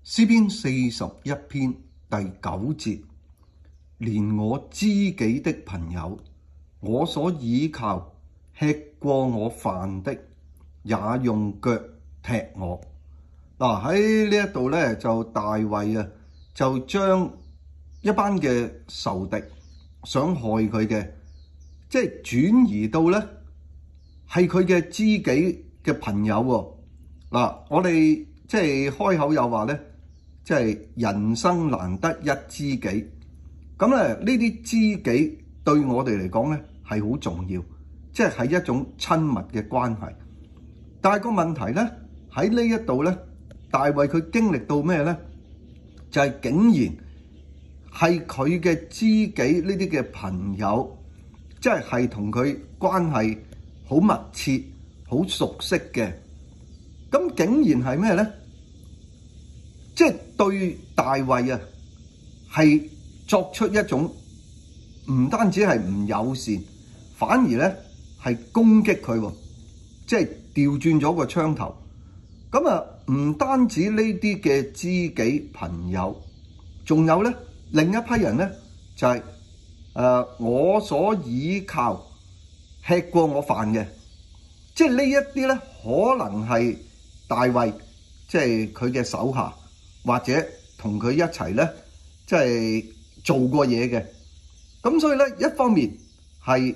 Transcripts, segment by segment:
詩篇41篇第9節，連我知己的朋友，我所倚靠吃過我飯的，也用腳踢我。喺呢一度咧，就大衛啊，就將一班嘅仇敵想害佢嘅，即係轉移到咧係佢嘅知己嘅朋友喎。我哋即係開口又話咧，即係人生難得一知己。咁咧呢啲知己對我哋嚟講咧係好重要，即係一種親密嘅關係。但係個問題咧喺呢一度咧，大衛佢經歷到咩咧？就係竟然係佢嘅知己呢啲嘅朋友，即係同佢關係好密切、好熟悉嘅。咁竟然係咩咧？即係對大衛啊，係作出一種唔單止係唔友善，反而咧係攻擊佢喎，即係調轉咗個槍頭。咁啊，唔單止呢啲嘅知己朋友，仲有咧另一批人咧，就係我所倚靠吃過我飯嘅，即係呢一啲咧可能係大衛即係佢嘅手下，或者同佢一齊咧即係做過嘢嘅。咁所以咧一方面係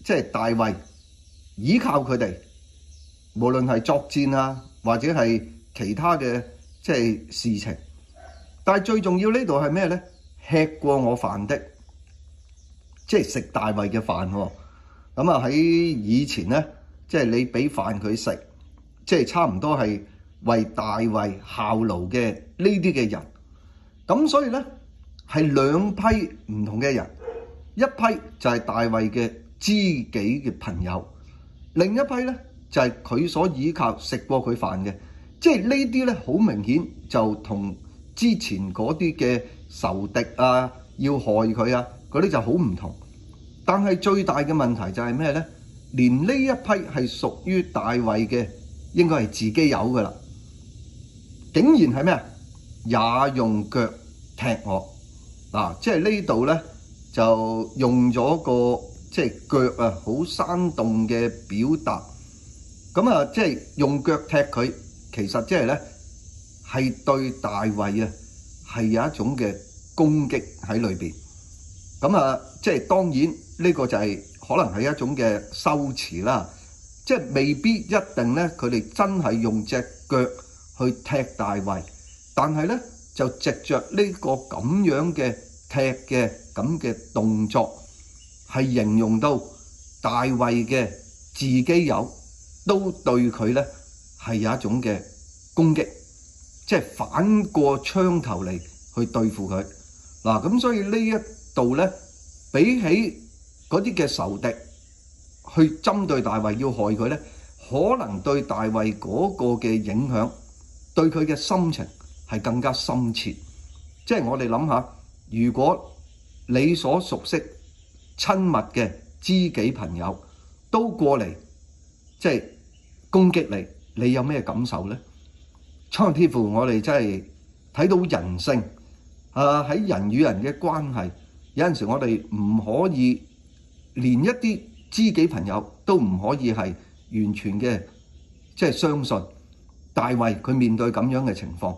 即係大衛倚靠佢哋，無論係作戰啊，或者係其他嘅即係事情。但係最重要呢度係咩咧？吃過我飯的，即係食大衛嘅飯喎。咁啊喺以前咧，即係你俾飯佢食，即係差唔多係為大衛效勞嘅呢啲嘅人。咁所以咧係兩批唔同嘅人，一批就係大衛嘅知己嘅朋友，另一批咧就係佢所倚靠食過佢飯嘅。即係呢啲咧好明顯就同之前嗰啲嘅仇敵啊，要害佢啊嗰啲就好唔同。但係最大嘅問題就係咩咧？連呢一批係屬於大衛嘅，應該係自己有噶啦，竟然係咩啊？也用腳踢我。即係呢度咧就用咗個即係腳啊，好生動嘅表達。咁啊，即係用腳踢佢，其實即係咧係對大衛啊係有一種嘅攻擊喺裏邊。咁啊，即係當然呢個就係可能係一種嘅修辭啦，即係未必一定咧佢哋真係用隻腳去踢大衛，但係咧就藉着呢個咁樣嘅踢嘅咁嘅動作，係形容到大衛嘅自己友都對佢咧係有一種嘅攻擊，即係反過槍頭嚟去對付佢。咁所以呢一度咧，比起嗰啲嘅仇敵去針對大衛要害佢咧，可能對大衛嗰個嘅影響，對佢嘅心情係更加深切。即係我哋諗下，如果你所熟悉親密嘅知己朋友都過嚟即係攻擊你，你有咩感受咧？蒼天父，我哋真係睇到人性喺人與人嘅關係，有陣時我哋唔可以連一啲知己朋友都唔可以係完全嘅即係相信。大衛佢面對咁樣嘅情況，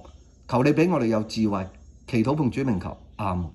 求你俾我哋有智慧，祈禱奉主名求，阿們。